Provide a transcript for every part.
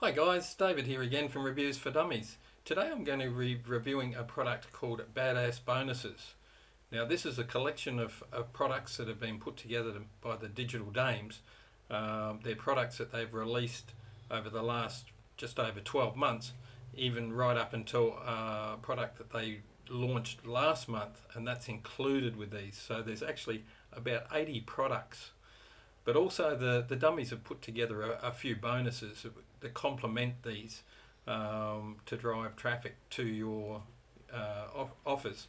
Hi guys, David here again from Reviews for Dummies. Today I'm going to be reviewing a product called BadAss Bonuses. Now this is a collection of products that have been put together by the Digital Dames. They're products that they've released over the last just over 12 months, even right up until a product that they launched last month, and that's included with these. So there's actually about 80 products. But also the dummies have put together a few bonuses that complement these to drive traffic to your offers.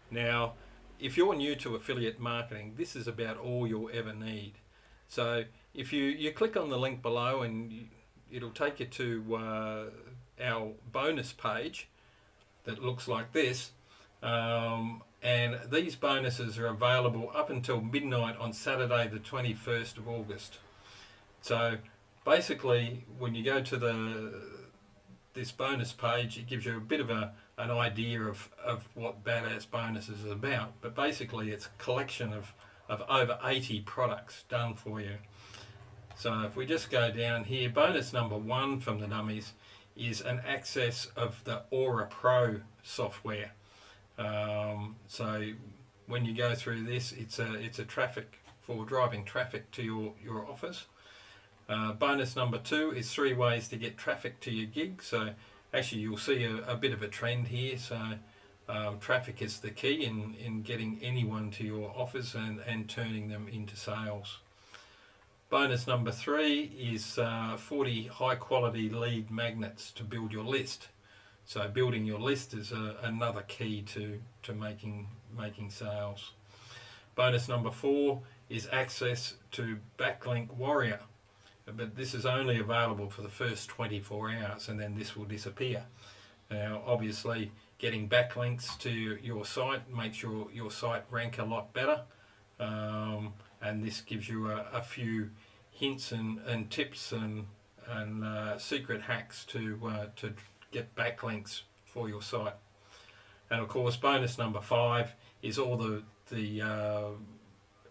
Now, if you're new to affiliate marketing, this is about all you'll ever need. So if you click on the link below, and it'll take you to our bonus page that looks like this. And these bonuses are available up until midnight on Saturday the 21st of August. So basically when you go to this bonus page, it gives you a bit of an idea of what BadAss Bonuses is about. But basically it's a collection of over 80 products done for you. So if we just go down here, bonus number 1 from the dummies is an access of the Aura Pro software. So when you go through this, it's a traffic for driving traffic to your offers. Bonus number 2 is 3 ways to get traffic to your gig. So actually you'll see a bit of a trend here. So traffic is the key in getting anyone to your offers and turning them into sales. Bonus number 3 is 40 high quality lead magnets to build your list. So building your list is another key to making sales. Bonus number 4 is access to Backlink Warrior, but this is only available for the first 24 hours, and then this will disappear. Now obviously getting backlinks to your site makes your site rank a lot better, and this gives you a few hints and tips and secret hacks to get backlinks for your site. And of course bonus number 5 is all the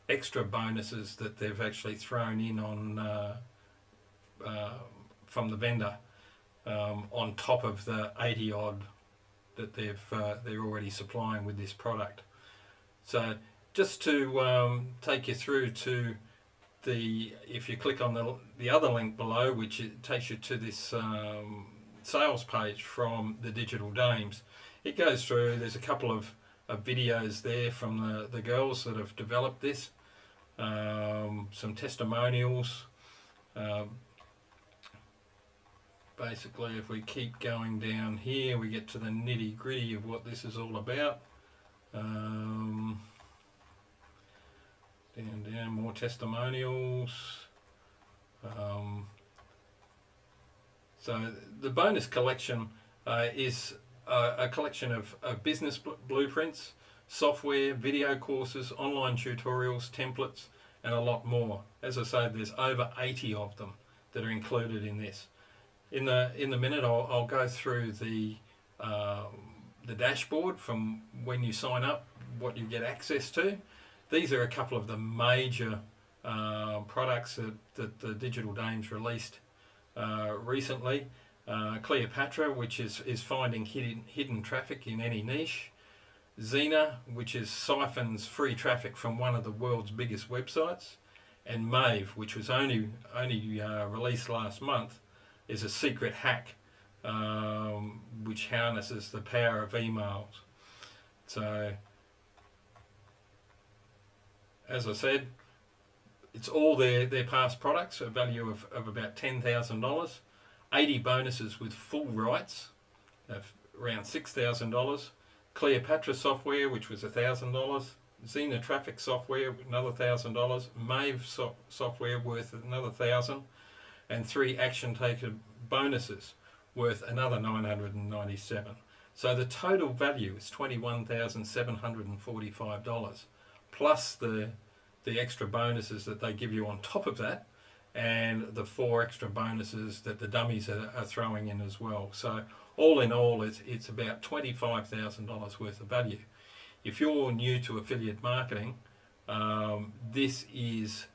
extra bonuses that they've actually thrown in on from the vendor, on top of the 80 odd that they're already supplying with this product. So just to take you through to if you click on the other link below, which it takes you to this sales page from the Digital Dames, it goes through. There's a couple of videos there from the girls that have developed this, some testimonials. Basically if we keep going down here, we get to the nitty gritty of what this is all about. Down, more testimonials. So the bonus collection is a collection of business blueprints, software, video courses, online tutorials, templates, and a lot more. As I say, there's over 80 of them that are included in this. In the minute, I'll go through the dashboard from when you sign up, what you get access to. These are a couple of the major products that the Digital Dames released recently. Cleopatra, which is finding hidden traffic in any niche. Xena, which is siphons free traffic from one of the world's biggest websites. And Mave, which was only released last month, is a secret hack which harnesses the power of emails. So as I said, it's all their past products, a value of about $10,000. 80 bonuses with full rights of around $6,000. Cleopatra software, which was $1,000. Xena traffic software, another $1,000. Mave software worth another $1,000, and 3 action taker bonuses worth another $997. So the total value is $21,745, plus the extra bonuses that they give you on top of that, and the 4 extra bonuses that the dummies are throwing in as well. So all in all, it's about $25,000 worth of value. If you're new to affiliate marketing, this is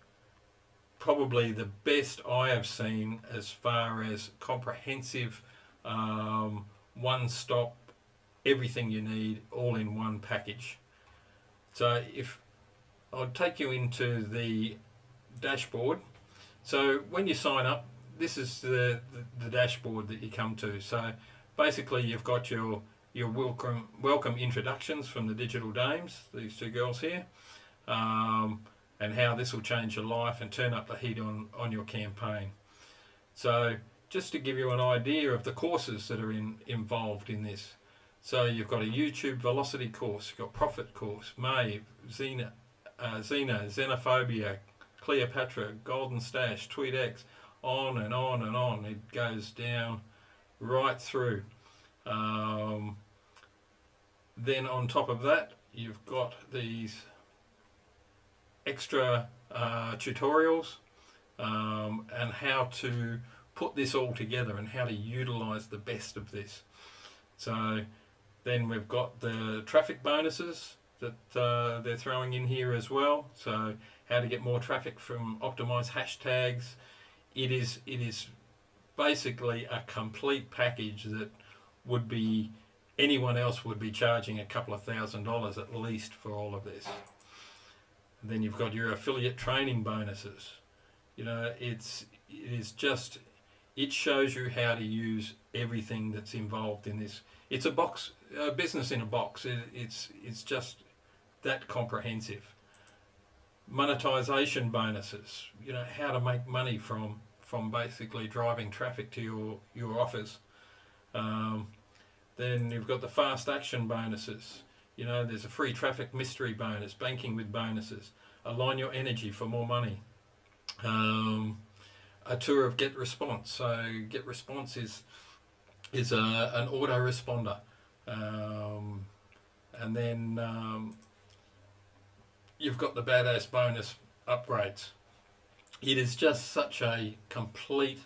probably the best I have seen as far as comprehensive, one-stop, everything you need all in one package. So if I'll take you into the dashboard. So when you sign up, this is the dashboard that you come to. So basically you've got your welcome introductions from the Digital Dames, these two girls here, and how this will change your life and turn up the heat on your campaign. So just to give you an idea of the courses that are involved in this. So you've got a YouTube Velocity course, you've got Profit course, Maeve, Xena, Xenophobia, Cleopatra, Golden Stash, TweetX, on and on and on. It goes down right through. Then on top of that, you've got these extra tutorials and how to put this all together and how to utilize the best of this. So then we've got the traffic bonuses that they're throwing in here as well. So how to get more traffic from optimized hashtags. It is basically a complete package that would be, anyone else would be charging a couple of $1,000s at least for all of this. And then you've got your affiliate training bonuses. You know, it shows you how to use everything that's involved in this. It's a business in a box. It's just that comprehensive. Monetization bonuses, you know, how to make money from basically driving traffic to your offers. Then you've got the fast action bonuses. You know, there's a free traffic mystery bonus, banking with bonuses, align your energy for more money. A tour of Get Response. So Get Response is an autoresponder. And then you've got the BadAss bonus upgrades. It is just such a complete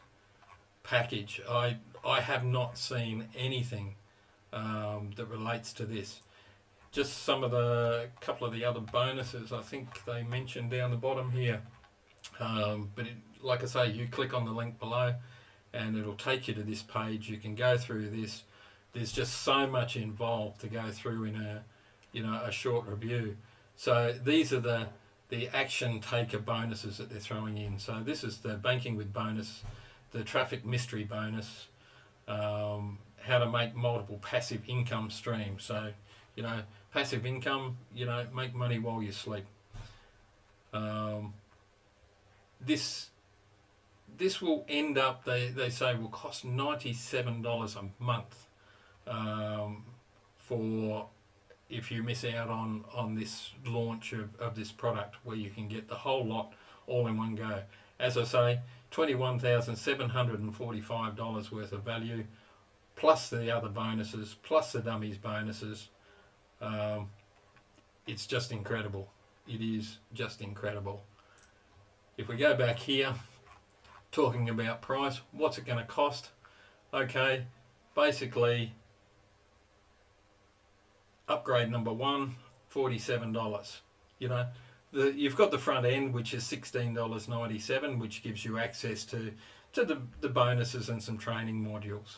package. I have not seen anything that relates to this. Just some of couple of the other bonuses I think they mentioned down the bottom here. But like I say, you click on the link below and it'll take you to this page. You can go through this. There's just so much involved to go through in a short review. So these are the action taker bonuses that they're throwing in. So this is the banking with bonus, the traffic mystery bonus, how to make multiple passive income streams. So, you know, passive income, you know, make money while you sleep. This will end up, they say, will cost $97 a month for if you miss out on this launch of this product, where you can get the whole lot all in one go. As I say, $21,745 worth of value, plus the other bonuses, plus the Dummies bonuses. It's just incredible. It is just incredible. If we go back here, talking about price, what's it going to cost? Okay, basically, upgrade number one, $47. You know, you've got the front end, which is $16.97, which gives you access to the bonuses and some training modules.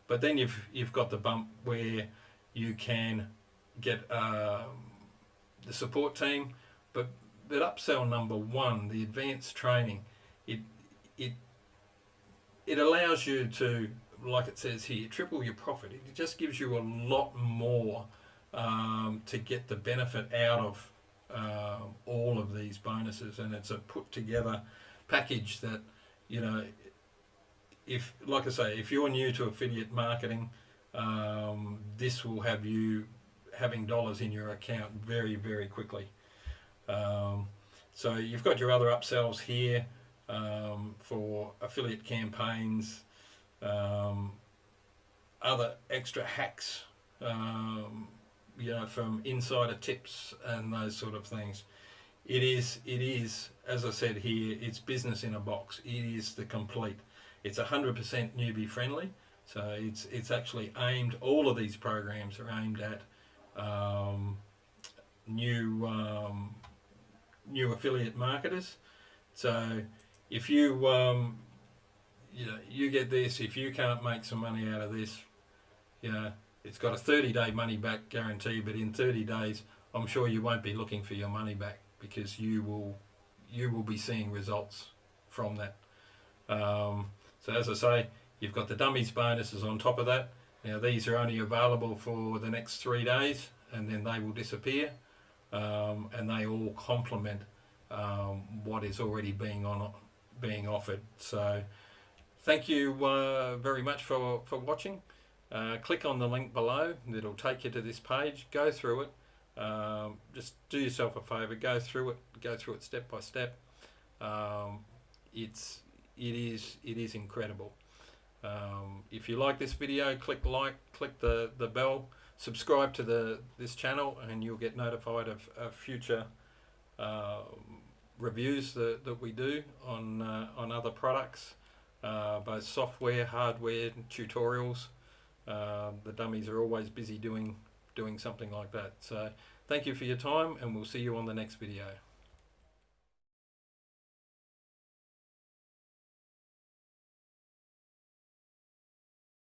But then you've got the bump where you can get the support team, but that upsell number one, the advanced training, it allows you to, like it says here, triple your profit. It just gives you a lot more to get the benefit out of all of these bonuses, and it's a put together package that, you know, if, like I say, if you're new to affiliate marketing, this will have you having dollars in your account very, very quickly. So you've got your other upsells here for affiliate campaigns, other extra hacks, you know, from insider tips and those sort of things. It is, as I said here, it's business in a box. It is the complete. It's 100% newbie friendly. So it's actually aimed, all of these programs are aimed at new affiliate marketers. So, if you you get this, if you can't make some money out of this, it's got a 30-day money back guarantee, but in 30 days I'm sure you won't be looking for your money back, because you will be seeing results from that. So as I say, you've got the Dummies bonuses on top of that. Now these are only available for the next 3 days, and then they will disappear, and they all complement what is already being offered. So thank you very much for watching. Click on the link below, it'll take you to this page. Go through it. Just do yourself a favour, go through it step by step. It is incredible. If you like this video, click like, click the bell, subscribe to this channel, and you'll get notified of future reviews that we do on other products, both software, hardware, tutorials. The Dummies are always busy doing something like that. So thank you for your time, and we'll see you on the next video.